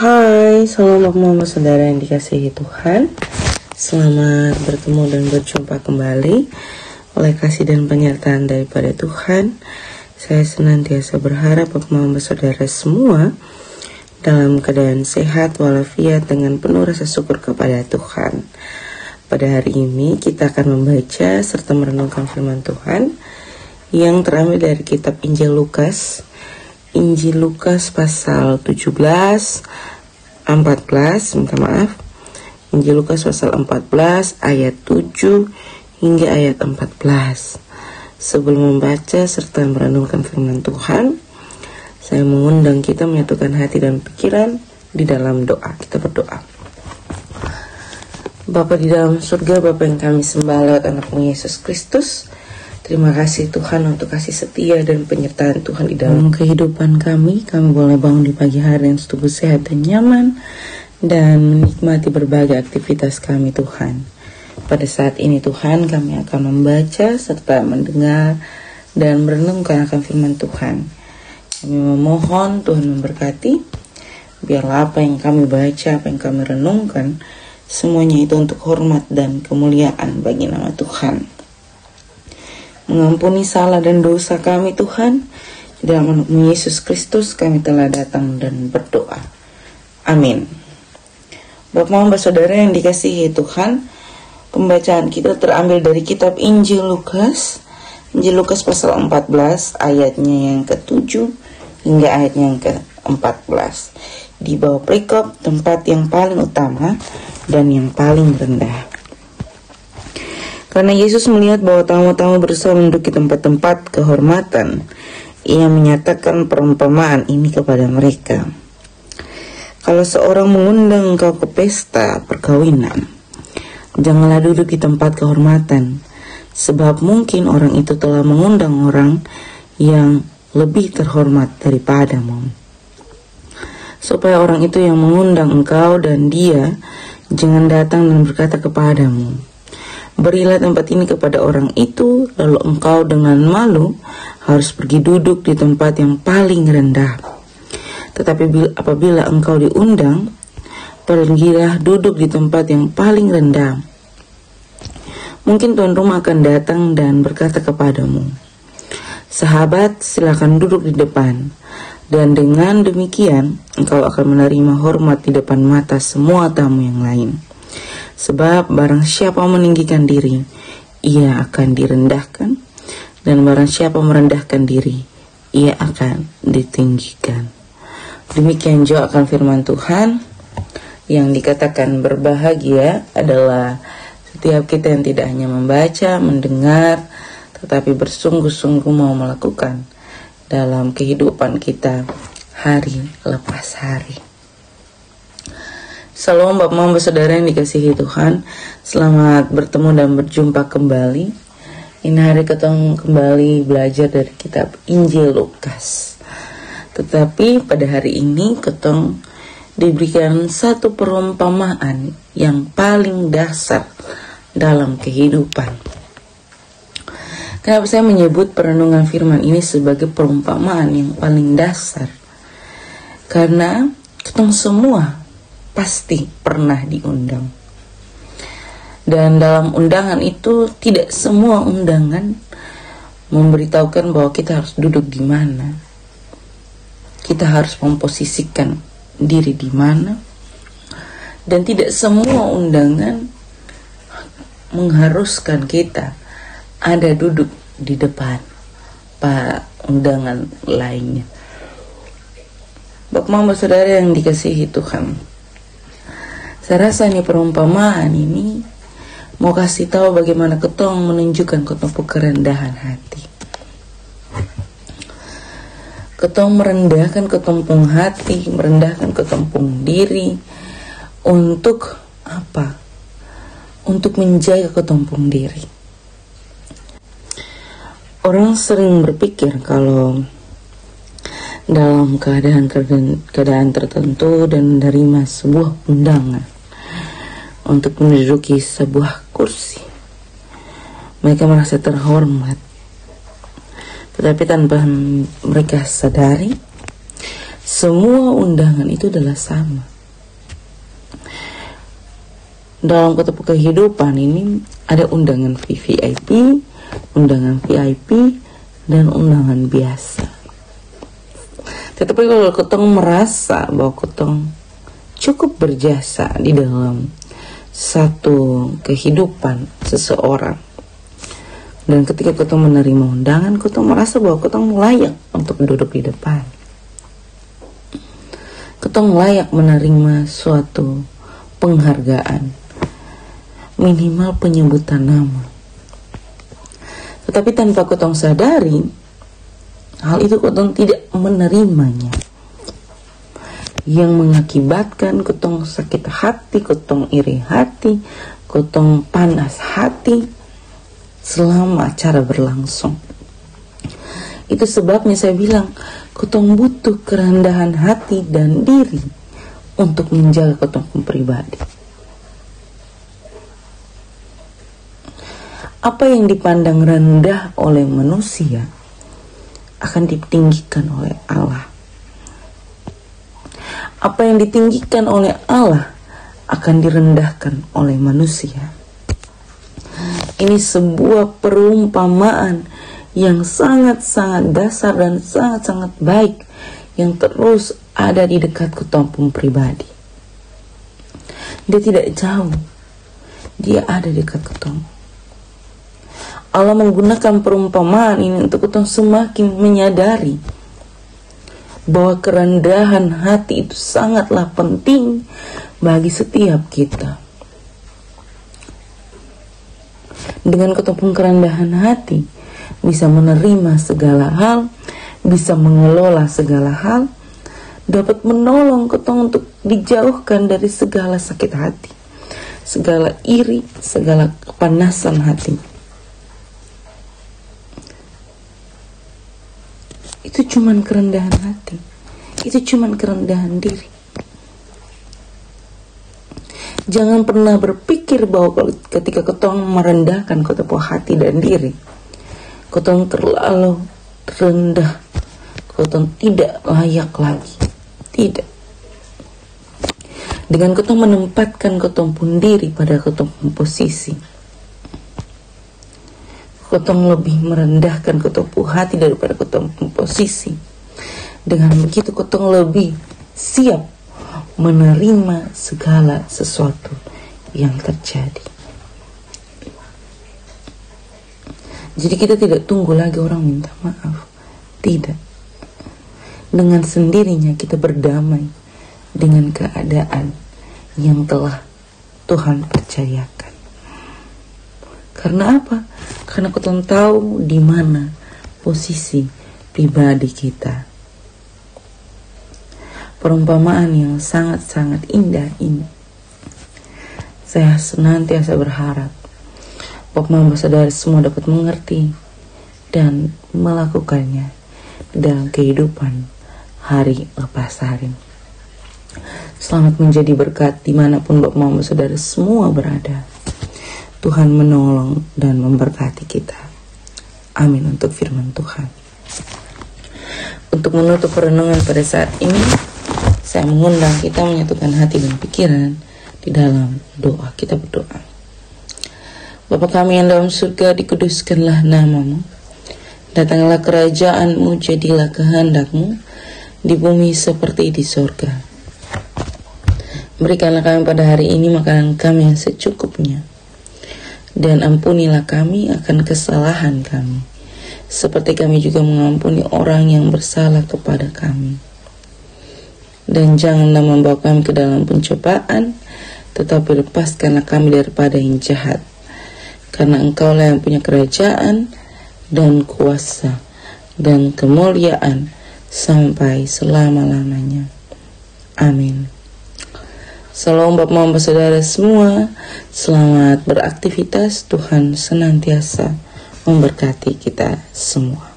Hai, selamat malam saudara yang dikasihi Tuhan. Selamat bertemu dan berjumpa kembali oleh kasih dan penyertaan daripada Tuhan. Saya senantiasa berharap Bapak saudara semua dalam keadaan sehat walafiat dengan penuh rasa syukur kepada Tuhan. Pada hari ini kita akan membaca serta merenungkan firman Tuhan yang terambil dari kitab Injil Lukas pasal 14, Injil Lukas pasal 14 ayat 7 hingga ayat 14. Sebelum membaca serta merenungkan firman Tuhan, saya mengundang kita menyatukan hati dan pikiran di dalam doa. Kita berdoa. Bapa di dalam surga, Bapa yang kami sembah lewat anak-Mu Yesus Kristus, terima kasih Tuhan untuk kasih setia dan penyertaan Tuhan di dalam kehidupan kami. Kami boleh bangun di pagi hari yang tubuh sehat dan nyaman dan menikmati berbagai aktivitas kami Tuhan. Pada saat ini Tuhan, kami akan membaca serta mendengar dan merenungkan akan firman Tuhan. Kami memohon Tuhan memberkati, biarlah apa yang kami baca, apa yang kami renungkan, semuanya itu untuk hormat dan kemuliaan bagi nama Tuhan. Mengampuni salah dan dosa kami Tuhan. Di dalam nama Yesus Kristus kami telah datang dan berdoa. Amin. Bapak saudara yang dikasihi Tuhan, pembacaan kita terambil dari kitab Injil Lukas pasal 14 ayatnya yang ke-7 hingga ayatnya yang ke-14. Di bawah perikop tempat yang paling utama dan yang paling rendah. Karena Yesus melihat bahwa tamu-tamu berusaha menduduki tempat-tempat kehormatan, Ia menyatakan perumpamaan ini kepada mereka. Kalau seorang mengundang engkau ke pesta perkawinan, janganlah duduk di tempat kehormatan, sebab mungkin orang itu telah mengundang orang yang lebih terhormat daripadamu. Supaya orang itu yang mengundang engkau dan dia jangan datang dan berkata kepadamu, berilah tempat ini kepada orang itu, lalu engkau dengan malu harus pergi duduk di tempat yang paling rendah. Tetapi apabila engkau diundang, pergilah duduk di tempat yang paling rendah. Mungkin tuan rumah akan datang dan berkata kepadamu, sahabat, silakan duduk di depan. Dan dengan demikian, engkau akan menerima hormat di depan mata semua tamu yang lain. Sebab barang siapa meninggikan diri, ia akan direndahkan. Dan barang siapa merendahkan diri, ia akan ditinggikan. Demikian juga akan firman Tuhan yang dikatakan berbahagia adalah setiap kita yang tidak hanya membaca, mendengar, tetapi bersungguh-sungguh mau melakukan dalam kehidupan kita hari lepas hari. Salam Bapak saudara yang dikasihi Tuhan. Selamat bertemu dan berjumpa kembali. Ini hari ketemu kembali belajar dari kitab Injil Lukas. Tetapi pada hari ini ketong diberikan satu perumpamaan yang paling dasar dalam kehidupan. Kenapa saya menyebut perenungan firman ini sebagai perumpamaan yang paling dasar? Karena kita semua pasti pernah diundang. Dan dalam undangan itu tidak semua undangan memberitahukan bahwa kita harus duduk di mana. Kita harus memposisikan diri di mana. Dan tidak semua undangan mengharuskan kita ada duduk di depan para undangan lainnya. Bapak saudara yang dikasihi Tuhan, saya rasa ini perumpamaan ini mau kasih tahu bagaimana ketong menunjukkan ketong kerendahan hati. Ketong merendahkan ketumpung hati, merendahkan ketumpung diri untuk apa? Untuk menjaga ketumpung diri. Orang sering berpikir kalau dalam keadaan tertentu dan menerima sebuah undangan untuk menduduki sebuah kursi, mereka merasa terhormat. Tetapi tanpa mereka sadari, semua undangan itu adalah sama. dalam ketemu kehidupan ini ada undangan VVIP, undangan VIP, dan undangan biasa. Tetapi kalau ketong merasa bahwa ketong cukup berjasa di dalam satu kehidupan seseorang, dan ketika ketong menerima undangan, ketong merasa bahwa ketong layak untuk duduk di depan, ketong layak menerima suatu penghargaan, minimal penyebutan nama. Tetapi tanpa ketong sadari, hal itu ketong tidak menerimanya, yang mengakibatkan ketong sakit hati, ketong iri hati, ketong panas hati selama acara berlangsung. Itu sebabnya saya bilang ketong butuh kerendahan hati dan diri untuk menjaga ketong pribadi. Apa yang dipandang rendah oleh manusia akan ditinggikan oleh Allah. Apa yang ditinggikan oleh Allah akan direndahkan oleh manusia. Ini sebuah perumpamaan yang sangat-sangat dasar dan sangat-sangat baik, yang terus ada di dekat ketong pribadi. Dia tidak jauh, dia ada di dekat ketong. Allah menggunakan perumpamaan ini untuk ketong semakin menyadari bahwa kerendahan hati itu sangatlah penting bagi setiap kita. Dengan ketemu kerendahan hati, bisa menerima segala hal, bisa mengelola segala hal, dapat menolong ketong untuk dijauhkan dari segala sakit hati, segala iri, segala kepanasan hati. Itu cuman kerendahan hati, itu cuman kerendahan diri. Jangan pernah berpikir bahwa ketika ketong merendahkan ketemu hati dan diri, ketong terlalu rendah, ketong tidak layak lagi. Tidak. Dengan ketong menempatkan ketong pun diri pada ketong posisi, ketong lebih merendahkan ketong hati daripada ketong posisi. Dengan begitu ketong lebih siap menerima segala sesuatu yang terjadi. Jadi kita tidak tunggu lagi orang minta maaf. Tidak. Dengan sendirinya kita berdamai dengan keadaan yang telah Tuhan percayakan. Karena apa? Karena kita tahu di mana posisi pribadi kita. Perumpamaan yang sangat-sangat indah ini, saya senantiasa berharap Bapak Mama Saudara semua dapat mengerti dan melakukannya dalam kehidupan hari lepas hari. Selamat menjadi berkat dimanapun Bapak Mama Saudara semua berada. Tuhan menolong dan memberkati kita. Amin untuk firman Tuhan. Untuk menutup renungan pada saat ini, saya mengundang kita menyatukan hati dan pikiran di dalam doa. Kita berdoa. Bapa kami yang dalam surga, dikuduskanlah namamu. Datanglah kerajaanmu, jadilah kehendakmu di bumi seperti di surga. Berikanlah kami pada hari ini makanan kami yang secukupnya. Dan ampunilah kami akan kesalahan kami, seperti kami juga mengampuni orang yang bersalah kepada kami. Dan janganlah membawa kami ke dalam pencobaan, tetapi lepaskanlah kami daripada yang jahat. Karena Engkaulah yang punya kerajaan dan kuasa dan kemuliaan sampai selama-lamanya. Amin. Salam Bapak Mama Saudara semua. Selamat beraktivitas. Tuhan senantiasa memberkati kita semua.